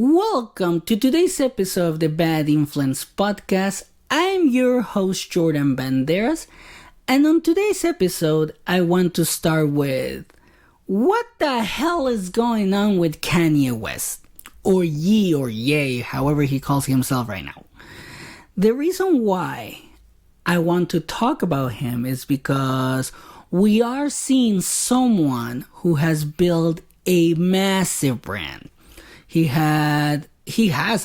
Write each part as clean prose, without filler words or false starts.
Welcome to today's episode of the Bad Influence Podcast. I'm your host, Jordan Banderas, and on today's episode, I want to start with what the hell is going on with Kanye West, or Ye, however he calls himself right now. The reason why I want to talk about him is because we are seeing someone who has built a massive brand. He has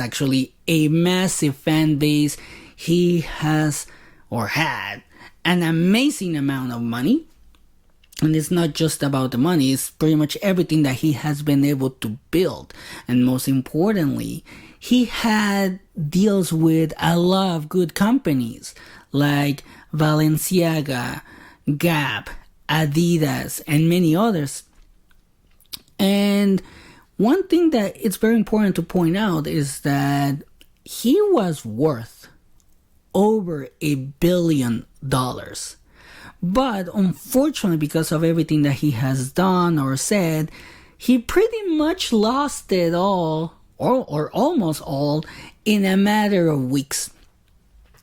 actually a massive fan base. He has or had an amazing amount of money. And it's not just about the money, it's pretty much everything that he has been able to build. And most importantly, he had deals with a lot of good companies like Balenciaga, Gap, Adidas, and many others. And one thing that it's very important to point out is that he was worth over $1 billion. But unfortunately, because of everything that he has done or said, he pretty much lost it all, or almost all, in a matter of weeks.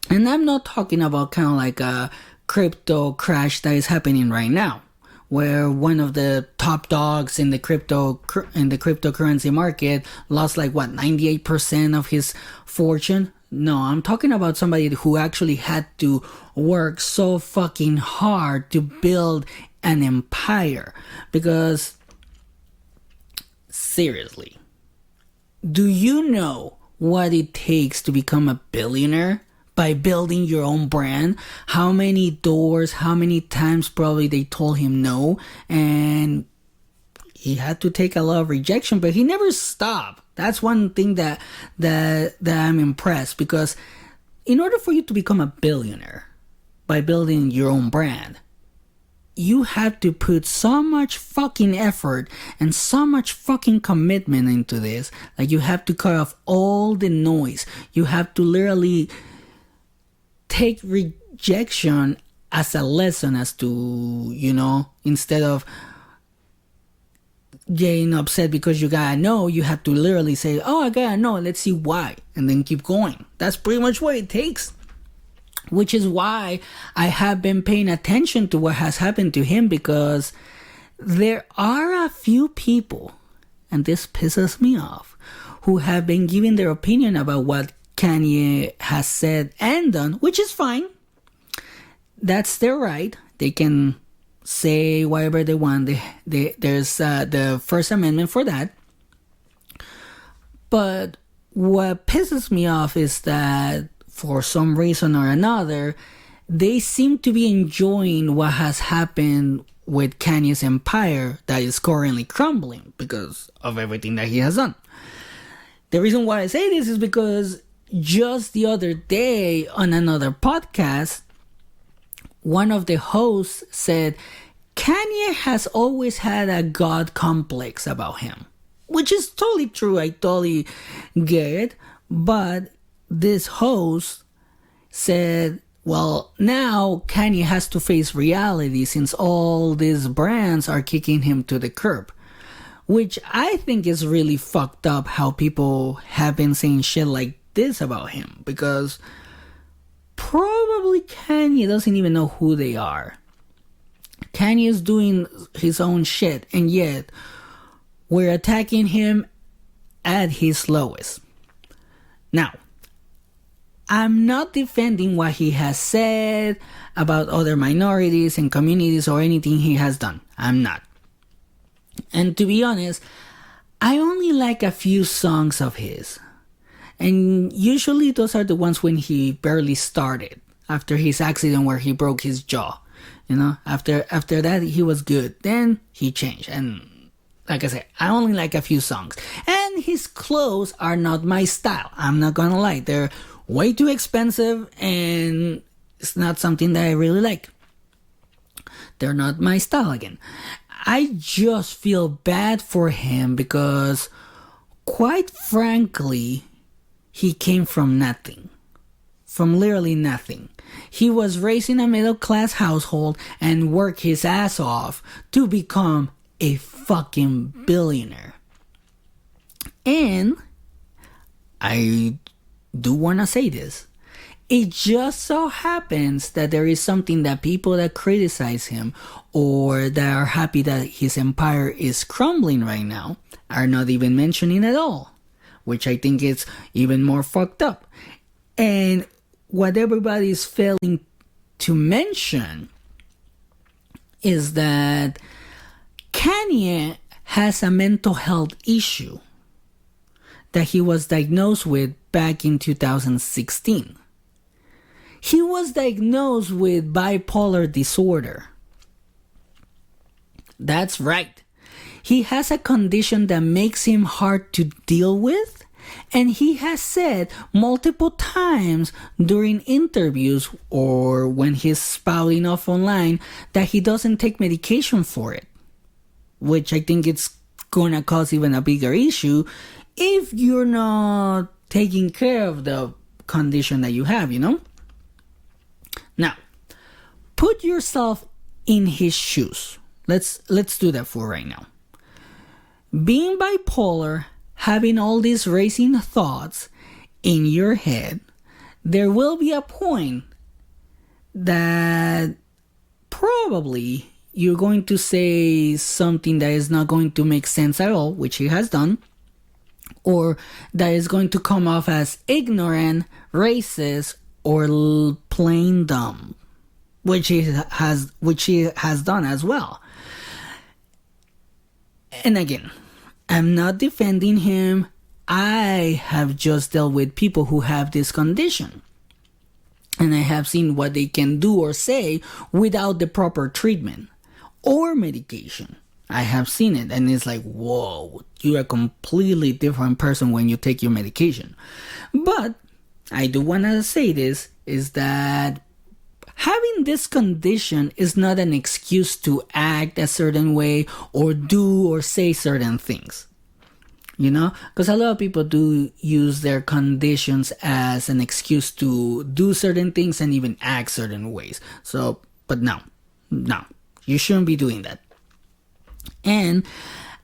And I'm not talking about kind of like a crypto crash that is happening right now, where one of the top dogs in the cryptocurrency market lost 98% of his fortune. No, I'm talking about somebody who actually had to work so fucking hard to build an empire. Because seriously, do you know what it takes to become a billionaire? By building your own brand, how many doors, how many times probably they told him no, and he had to take a lot of rejection, but he never stopped. That's one thing that I'm impressed, because in order for you to become a billionaire by building your own brand, you have to put so much fucking effort and so much fucking commitment into this. Like, you have to cut off all the noise. You have to literally take rejection as a lesson, as to, instead of getting upset because you got a no, you have to literally say, oh, I got a no, let's see why, and then keep going. That's pretty much what it takes. Which is why I have been paying attention to what has happened to him, because there are a few people, and this pisses me off, who have been giving their opinion about what Kanye has said and done, which is fine. That's their right. They can say whatever they want. There's the First Amendment for that. But what pisses me off is that for some reason or another, they seem to be enjoying what has happened with Kanye's empire that is currently crumbling because of everything that he has done. The reason why I say this is because just the other day on another podcast, one of the hosts said Kanye has always had a God complex about him, which is totally true. I totally get it. But this host said, well, now Kanye has to face reality since all these brands are kicking him to the curb. Which I think is really fucked up, how people have been saying shit like this about him, because probably Kanye doesn't even know who they are. Kanye is doing his own shit, and yet we're attacking him at his lowest. Now, I'm not defending what he has said about other minorities and communities or anything he has done. I'm not. And to be honest, I only like a few songs of his. And usually those are the ones when he barely started, after his accident where he broke his jaw. After that, he was good. Then he changed. And like I said, I only like a few songs. And his clothes are not my style. I'm not gonna lie. They're way too expensive, and it's not something that I really like. They're not my style again. I just feel bad for him because, quite frankly, he came from nothing. From literally nothing. He was raised in a middle-class household and worked his ass off to become a fucking billionaire. And I do want to say this. It just so happens that there is something that people that criticize him or that are happy that his empire is crumbling right now are not even mentioning at all, which I think is even more fucked up. And what everybody is failing to mention is that Kanye has a mental health issue that he was diagnosed with back in 2016. He was diagnosed with bipolar disorder. That's right. He has a condition that makes him hard to deal with, and he has said multiple times during interviews or when he's spouting off online that he doesn't take medication for it, which I think it's gonna cause even a bigger issue if you're not taking care of the condition that you have, Now, put yourself in his shoes. Let's do that for right now. Being bipolar, having all these racing thoughts in your head, there will be a point that probably you're going to say something that is not going to make sense at all, which he has done, or that is going to come off as ignorant, racist, or plain dumb, which he has done as well. And again, I'm not defending him. I have just dealt with people who have this condition, and I have seen what they can do or say without the proper treatment or medication. I have seen it, and it's like, whoa, you're a completely different person when you take your medication. But I do want to say this, is that having this condition is not an excuse to act a certain way or do or say certain things. Because a lot of people do use their conditions as an excuse to do certain things and even act certain ways. But no, you shouldn't be doing that. And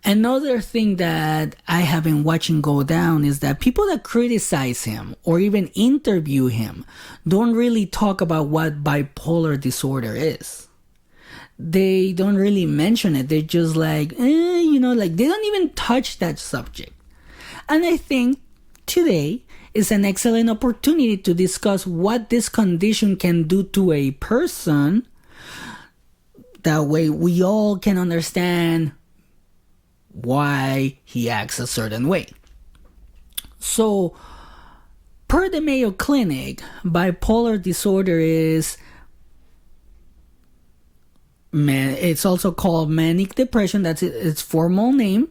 another thing that I have been watching go down is that people that criticize him or even interview him don't really talk about what bipolar disorder is. They don't really mention it. They're just like, they don't even touch that subject. And I think today is an excellent opportunity to discuss what this condition can do to a person. That way we all can understand why he acts a certain way. So, per the Mayo Clinic, bipolar disorder is, it's also called manic depression. That's its formal name.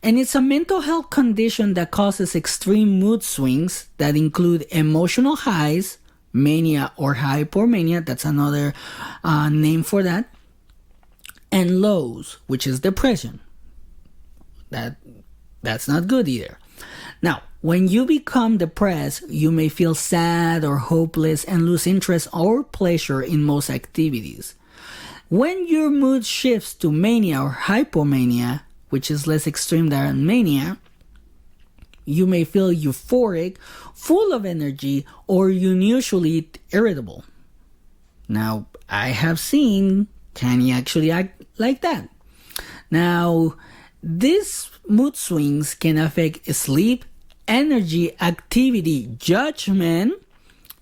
And it's a mental health condition that causes extreme mood swings that include emotional highs, mania or hypomania, that's another name for that, and lows, which is depression. That's not good either. Now, when you become depressed, you may feel sad or hopeless and lose interest or pleasure in most activities. When your mood shifts to mania or hypomania, which is less extreme than mania, you may feel euphoric, full of energy, or unusually irritable. Now, I have seen Kanye actually act like that. Now, these mood swings can affect sleep, energy, activity, judgment,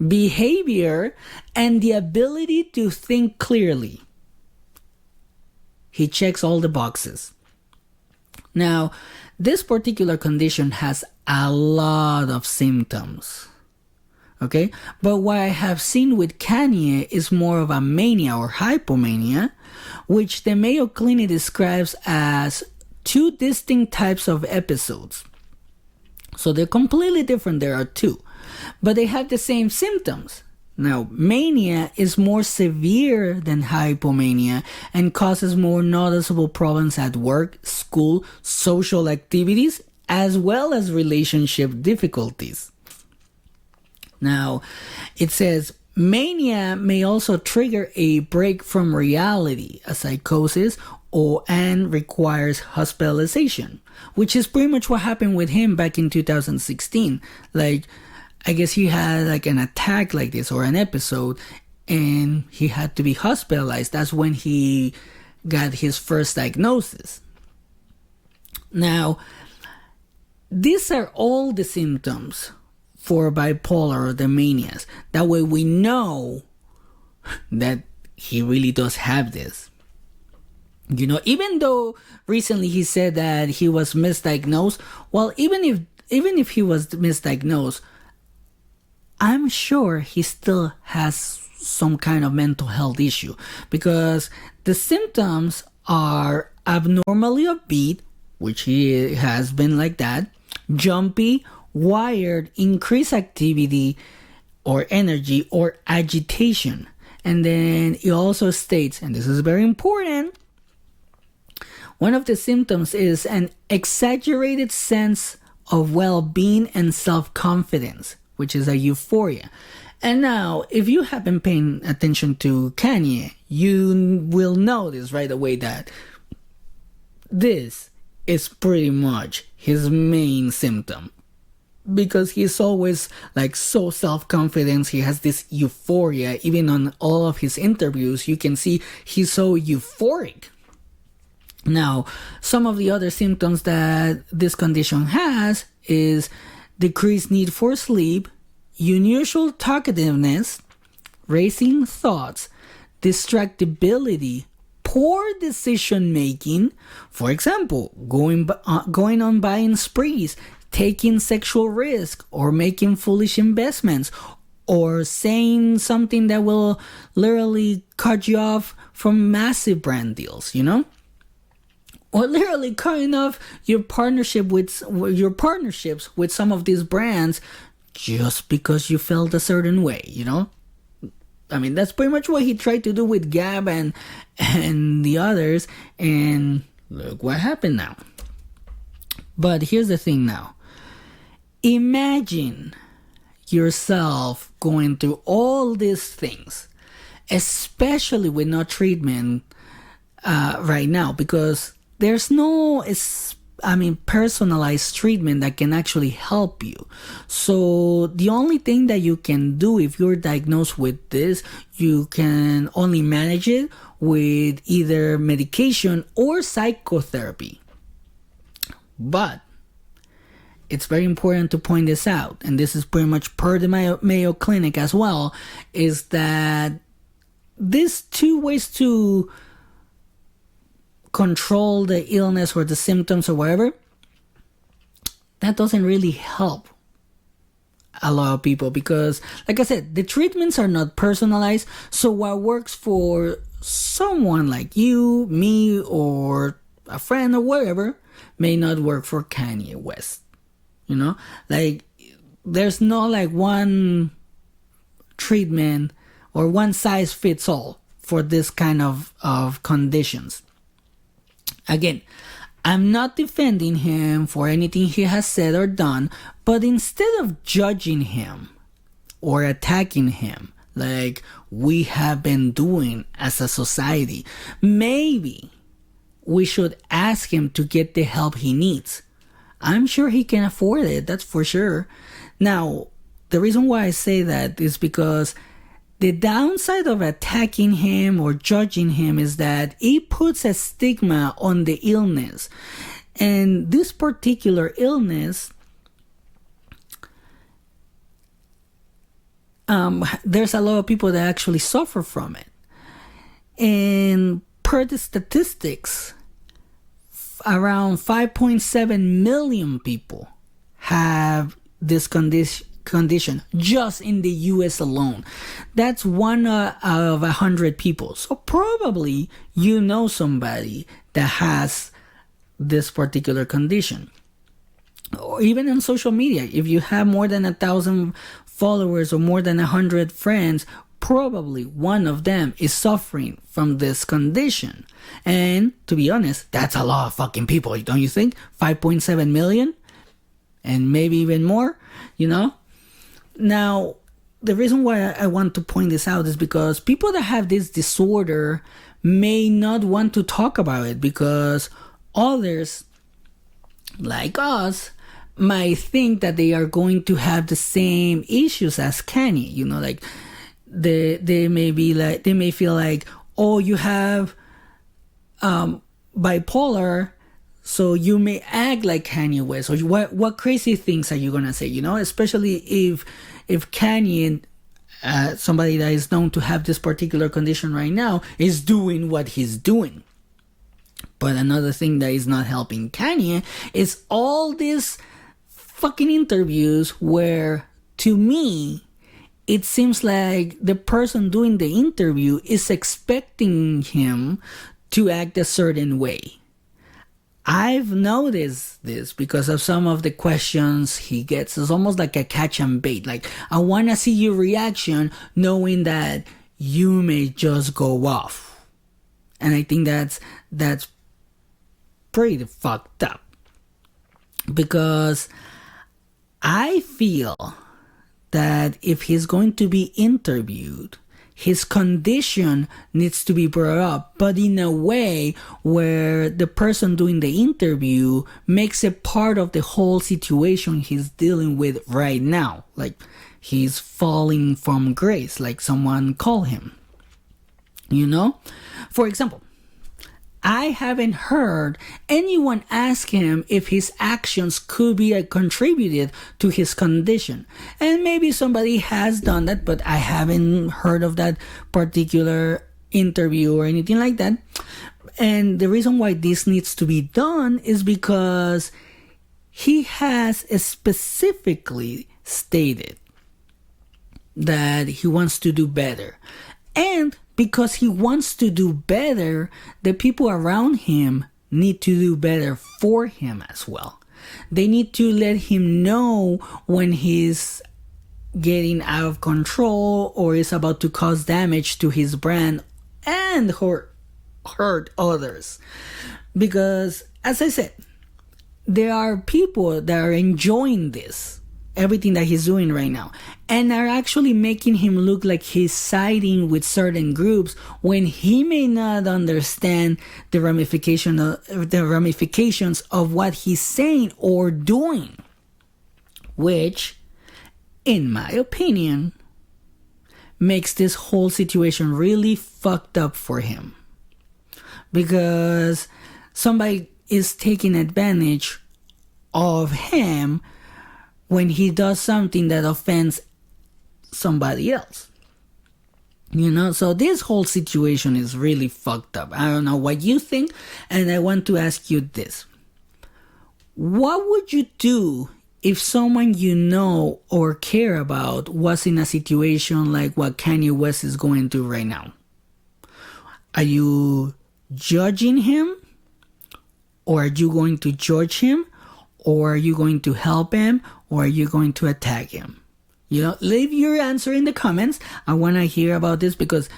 behavior, and the ability to think clearly. He checks all the boxes. Now, this particular condition has a lot of symptoms. Okay? But what I have seen with Kanye is more of a mania or hypomania, which the Mayo Clinic describes as two distinct types of episodes. So they're completely different. There are two, but they have the same symptoms. Now, mania is more severe than hypomania and causes more noticeable problems at work, school, social activities, as well as relationship difficulties. Now, it says Mania may also trigger a break from reality, a psychosis, and requires hospitalization, which is pretty much what happened with him back in 2016. Like, I guess he had like an attack like this or an episode, and he had to be hospitalized. That's when he got his first diagnosis. Now, these are all the symptoms for bipolar or the manias. That way we know that he really does have this. You know, even though recently he said that he was misdiagnosed, well, even if he was misdiagnosed, I'm sure he still has some kind of mental health issue, because the symptoms are abnormally upbeat, which he has been like that, jumpy, wired, increased activity or energy or agitation. And then he also states, and this is very important, one of the symptoms is an exaggerated sense of well-being and self-confidence, which is a euphoria. And now, if you have been paying attention to Kanye, you will notice right away that this is pretty much his main symptom. Because he's always like so self-confident, he has this euphoria. Even on all of his interviews, you can see he's so euphoric. Now, some of the other symptoms that this condition has is decreased need for sleep, unusual talkativeness, racing thoughts, distractibility, poor decision making. For example, going on buying sprees, taking sexual risk, or making foolish investments, or saying something that will literally cut you off from massive brand deals, you know? Or literally cutting off your partnerships with some of these brands just because you felt a certain way, you know? I mean, that's pretty much what he tried to do with Gab and the others, and look what happened now. But here's the thing now. Imagine yourself going through all these things, especially with no treatment right now, because there's no personalized treatment that can actually help you. So the only thing that you can do if you're diagnosed with this, you can only manage it with either medication or psychotherapy. But it's very important to point this out, and this is pretty much per the Mayo Clinic as well, is that these two ways to control the illness or the symptoms or whatever, that doesn't really help a lot of people, because like I said, the treatments are not personalized. So what works for someone like you, me, or a friend or whatever may not work for Kanye West. You know, like there's no like one treatment or one size fits all for this kind of conditions. Again, I'm not defending him for anything he has said or done, but instead of judging him or attacking him like we have been doing as a society, maybe we should ask him to get the help he needs. I'm sure he can afford it, that's for sure. Now, the reason why I say that is because the downside of attacking him or judging him is that it puts a stigma on the illness. And this particular illness, there's a lot of people that actually suffer from it. And per the statistics, around 5.7 million people have this condition just in the US alone. That's 1 out of 100 people. So probably you know somebody that has this particular condition. Or even on social media, if you have more than 1,000 followers or more than 100 friends, probably one of them is suffering from this condition. And to be honest, that's a lot of fucking people, don't you think? 5.7 million? And maybe even more, you know? Now, the reason why I want to point this out is because people that have this disorder may not want to talk about it because others, like us, might think that they are going to have the same issues as Kanye. You know, like they may feel like, oh, you have bipolar, so you may act like Kanye West, or what crazy things are you gonna say? You know, especially if Kanye, somebody that is known to have this particular condition right now, is doing what he's doing. But another thing that is not helping Kanye is all these fucking interviews where, to me, it seems like the person doing the interview is expecting him to act a certain way. I've noticed this because of some of the questions he gets. It's almost like a catch and bait. Like, I want to see your reaction knowing that you may just go off. And I think that's pretty fucked up. Because I feel that if he's going to be interviewed, his condition needs to be brought up, but in a way where the person doing the interview makes it part of the whole situation he's dealing with right now. Like, he's falling from grace, like someone called him. You know? For example, I haven't heard anyone ask him if his actions could be contributed to his condition. And maybe somebody has done that, but I haven't heard of that particular interview or anything like that. And the reason why this needs to be done is because he has specifically stated that he wants to do better. And because he wants to do better, the people around him need to do better for him as well. They need to let him know when he's getting out of control or is about to cause damage to his brand and hurt others. Because, as I said, there are people that are enjoying this, everything that he's doing right now, and are actually making him look like he's siding with certain groups when he may not understand the ramifications of what he's saying or doing, which, in my opinion, makes this whole situation really fucked up for him, because somebody is taking advantage of him when he does something that offends somebody else. You know, so this whole situation is really fucked up. I don't know what you think, and I want to ask you this. What would you do if someone you know or care about was in a situation like what Kanye West is going through right now? Are you judging him? Or are you going to judge him? Or are you going to help him? Or are you going to attack him? You know, leave your answer in the comments. I want to hear about this because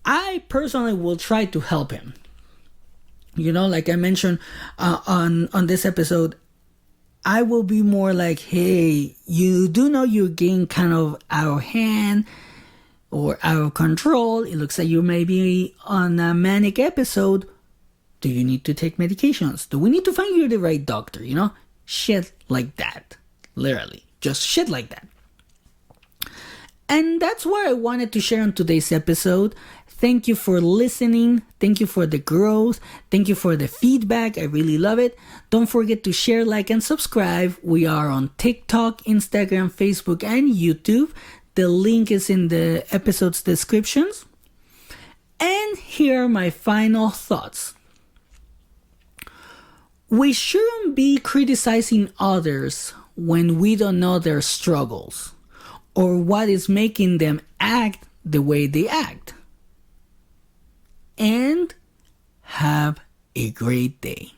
I personally will try to help him. You know, like I mentioned on this episode, I will be more like, hey, you do know you're getting kind of out of hand or out of control. It looks like you may be on a manic episode. Do you need to take medications? Do we need to find you the right doctor? You know, shit like that. Literally, just shit like that. And that's what I wanted to share on today's episode. Thank you for listening. Thank you for the growth. Thank you for the feedback. I really love it. Don't forget to share, like, and subscribe. We are on TikTok, Instagram, Facebook, and YouTube. The link is in the episode's descriptions. And here are my final thoughts. We shouldn't be criticizing others when we don't know their struggles or what is making them act the way they act. And have a great day.